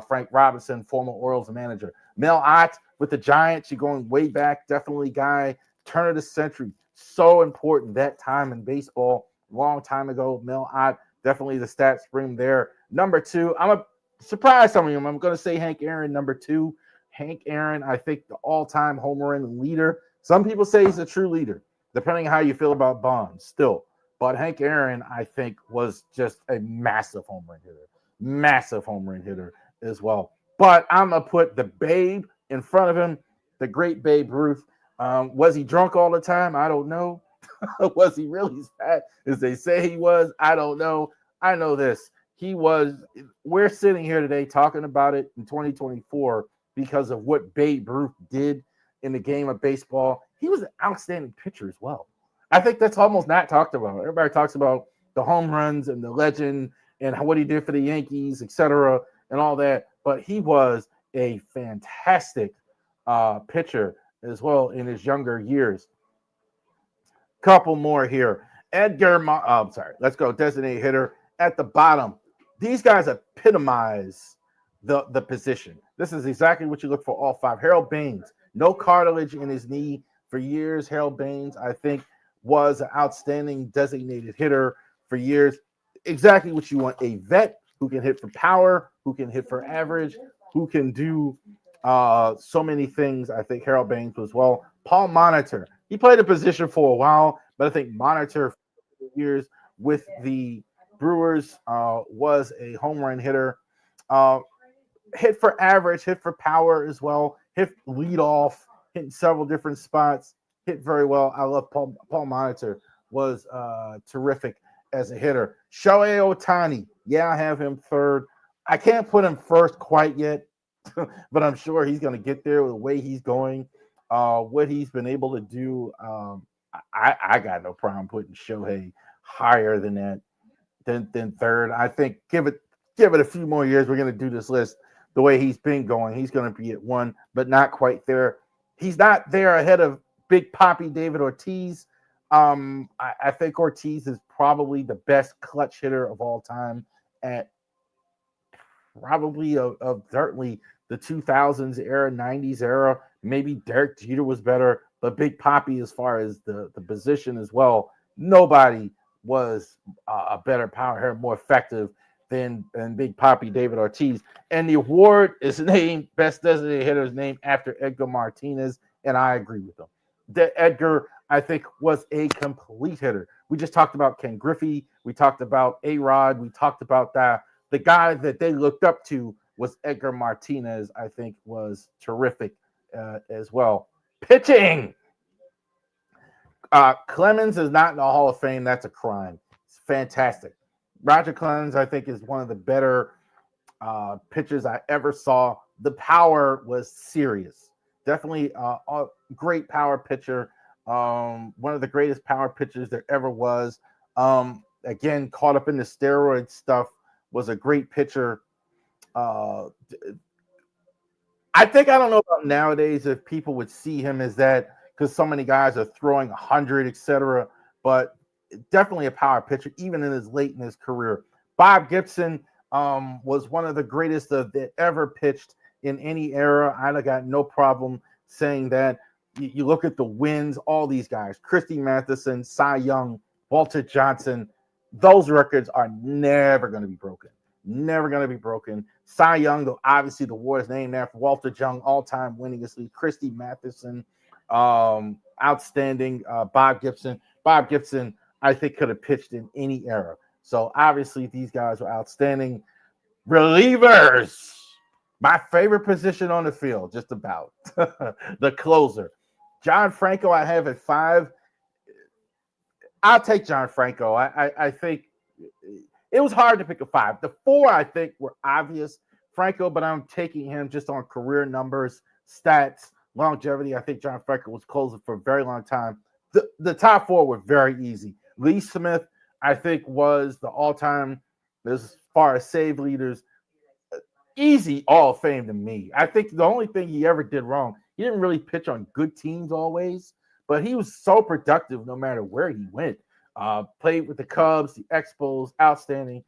Frank Robinson, former Orioles manager. Mel Ott with the Giants, you're going way back, definitely guy, turn of the century, so important that time in baseball, long time ago. Mel Ott, definitely the stats bring there. Number 2, I'm surprised some of them. I'm going to say Hank Aaron, number 2. Hank Aaron, I think the all-time home run leader. Some people say he's a true leader, depending on how you feel about Bonds still. But Hank Aaron, I think, was just a massive home run hitter as well. But I'm going to put the Babe in front of him, the great Babe Ruth. Was he drunk all the time? I don't know. Was he really as fat as they say he was? I don't know. I know this. He was, we're sitting here today talking about it in 2024 because of what Babe Ruth did in the game of baseball. He was an outstanding pitcher as well. I think that's almost not talked about. Everybody talks about the home runs and the legend and what he did for the Yankees, etc., and all that. But he was a fantastic pitcher as well in his younger years. Couple more here. Let's go. Designated hitter at the bottom. These guys epitomize the position. This is exactly what you look for, all five. Harold Baines, no cartilage in his knee for years. Harold Baines, I think, was an outstanding designated hitter for years. Exactly what you want. A vet who can hit for power, who can hit for average, who can do so many things. I think Harold Baines was well. Paul Monitor, he played a position for a while, but I think Monitor for years with the Brewers was a home run hitter. Hit for average, hit for power as well, hit lead off, hit in several different spots, hit very well. I love Paul Monitor, was terrific as a hitter. Shohei Ohtani, yeah, I have him third. I can't put him first quite yet, but I'm sure he's going to get there with the way he's going, what he's been able to do. I got no problem putting Shohei higher than that, than third. I think give it a few more years. We're going to do this list the way he's been going. He's going to be at one, but not quite there. He's not there ahead of Big Papi David Ortiz. I think Ortiz is probably the best clutch hitter of all time at probably of certainly the 2000s era, 90s era. Maybe Derek Jeter was better, but Big Papi, as far as the position as well, nobody was a better power hitter, more effective than Big Papi David Ortiz. And the award is named Best Designated Hitter is named after Edgar Martinez, and I agree with him. Edgar, I think, was a complete hitter. We just talked about Ken Griffey. We talked about A-Rod. We talked about that. The guy that they looked up to was Edgar Martinez. I think was terrific as well. Pitching. Clemens is not in the Hall of Fame. That's a crime. It's fantastic. Roger Clemens, I think, is one of the better pitchers I ever saw. The power was serious. Definitely a great power pitcher. One of the greatest power pitchers there ever was. Again, caught up in the steroid stuff, was a great pitcher. I don't know about nowadays if people would see him as that, because so many guys are throwing 100, etc. But definitely a power pitcher, even in his career. Bob Gibson was one of the greatest that ever pitched in any era. I got no problem saying that. You look at the wins, all these guys, Christy Mathewson, Cy Young, Walter Johnson, those records are never going to be broken. Never going to be broken. Cy Young, though, obviously the award is named after Walter Young, all-time winningest league. Christy Mathewson, outstanding. Bob Gibson, I think, could have pitched in any era. So obviously these guys were outstanding. Relievers, my favorite position on the field, just about. The closer. John Franco, I have at 5. I'll take John Franco. I think it was hard to pick a 5. The 4, I think, were obvious. Franco, but I'm taking him just on career numbers, stats, longevity. I think John Franco was closer for a very long time. The top 4 were very easy. Lee Smith, I think, was the all-time, as far as save leaders, easy All of Fame to me. I think the only thing he ever did wrong, he didn't really pitch on good teams always, but he was so productive no matter where he went. Played with the Cubs, the Expos, outstanding.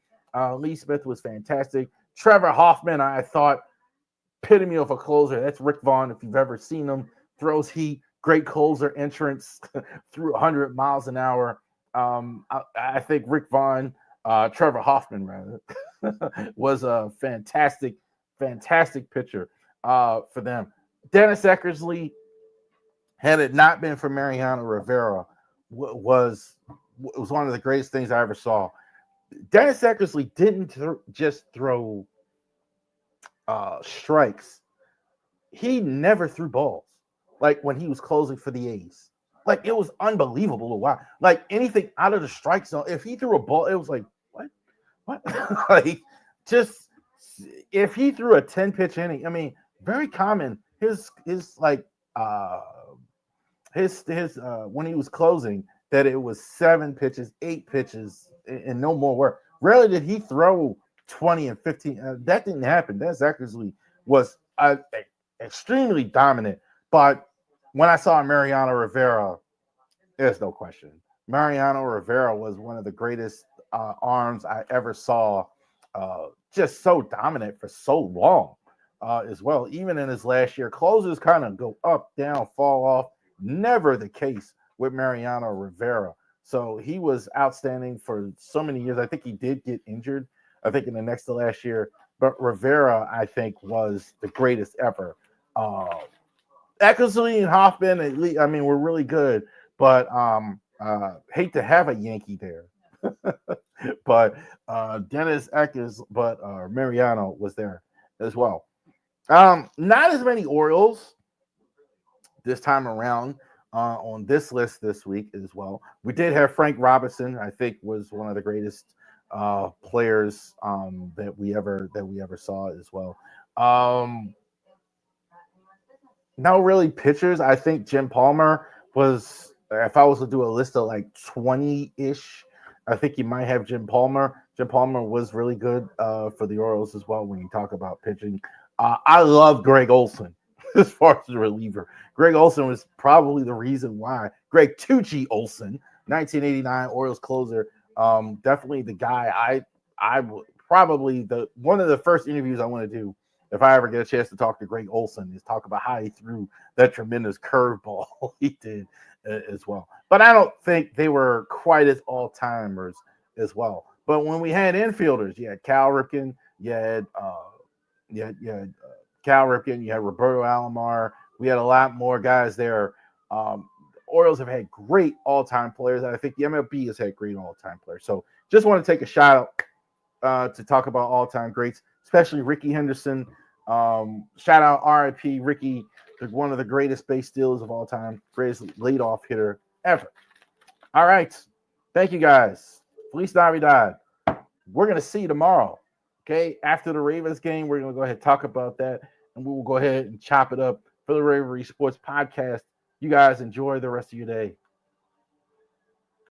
Lee Smith was fantastic. Trevor Hoffman, I thought, epitome of a closer. That's Rick Vaughn, if you've ever seen him. Throws heat, great closer entrance through 100 miles an hour. I think Rick Vaughn, Trevor Hoffman, rather, was a fantastic pitcher. for them. Dennis Eckersley, had it not been for Mariano Rivera, was one of the greatest things I ever saw. Dennis Eckersley didn't just throw strikes. He never threw balls. Like when he was closing for the A's. Like it was unbelievable to watch. Like anything out of the strike zone, if he threw a ball, it was like, what? Like just if he threw a 10-pitch inning, I mean, very common. His like his when he was closing, that it was 7 pitches, 8 pitches, and no more work. Rarely did he throw 20 and 15. That didn't happen. That Eckersley was extremely dominant. But when I saw Mariano Rivera, there's no question. Mariano Rivera was one of the greatest arms I ever saw. Just so dominant for so long as well. Even in his last year, closers kind of go up, down, fall off. Never the case with Mariano Rivera. So he was outstanding for so many years. I think he did get injured, I think in the next to last year. But Rivera, I think, was the greatest ever. Eckersley and Hoffman, at least, I mean, were really good. But hate to have a Yankee there. But Dennis Eckers, but Mariano was there as well. Not as many Orioles this time around on this list this week as well. We did have Frank Robinson. I think was one of the greatest players that we ever saw as well. No really pitchers. I think Jim Palmer was. If I was to do a list of like 20-ish, I think you might have Jim Palmer. Jim Palmer was really good for the Orioles as well when you talk about pitching. I love Greg Olson as far as the reliever. Greg Olson was probably the reason why. Greg Tucci Olson, 1989 Orioles closer. Definitely the guy I would probably one of the first interviews I want to do if I ever get a chance to talk to Greg Olson is talk about how he threw that tremendous curveball he did as well. But I don't think they were quite as all-timers as well. But when we had infielders, you had Cal Ripken, you had Cal Ripken, you had Roberto Alomar. We had a lot more guys there. Orioles have had great all-time players, and I think the MLB has had great all-time players. So just want to take a shout out to talk about all-time greats, especially Ricky Henderson. Shout out RIP Ricky, one of the greatest base stealers of all time, greatest leadoff hitter ever. All right. Thank you guys. Feliz Navidad. We're going to see you tomorrow. Okay. After the Ravens game, we're going to go ahead and talk about that, and we will go ahead and chop it up for the Ravery Sports Podcast. You guys enjoy the rest of your day.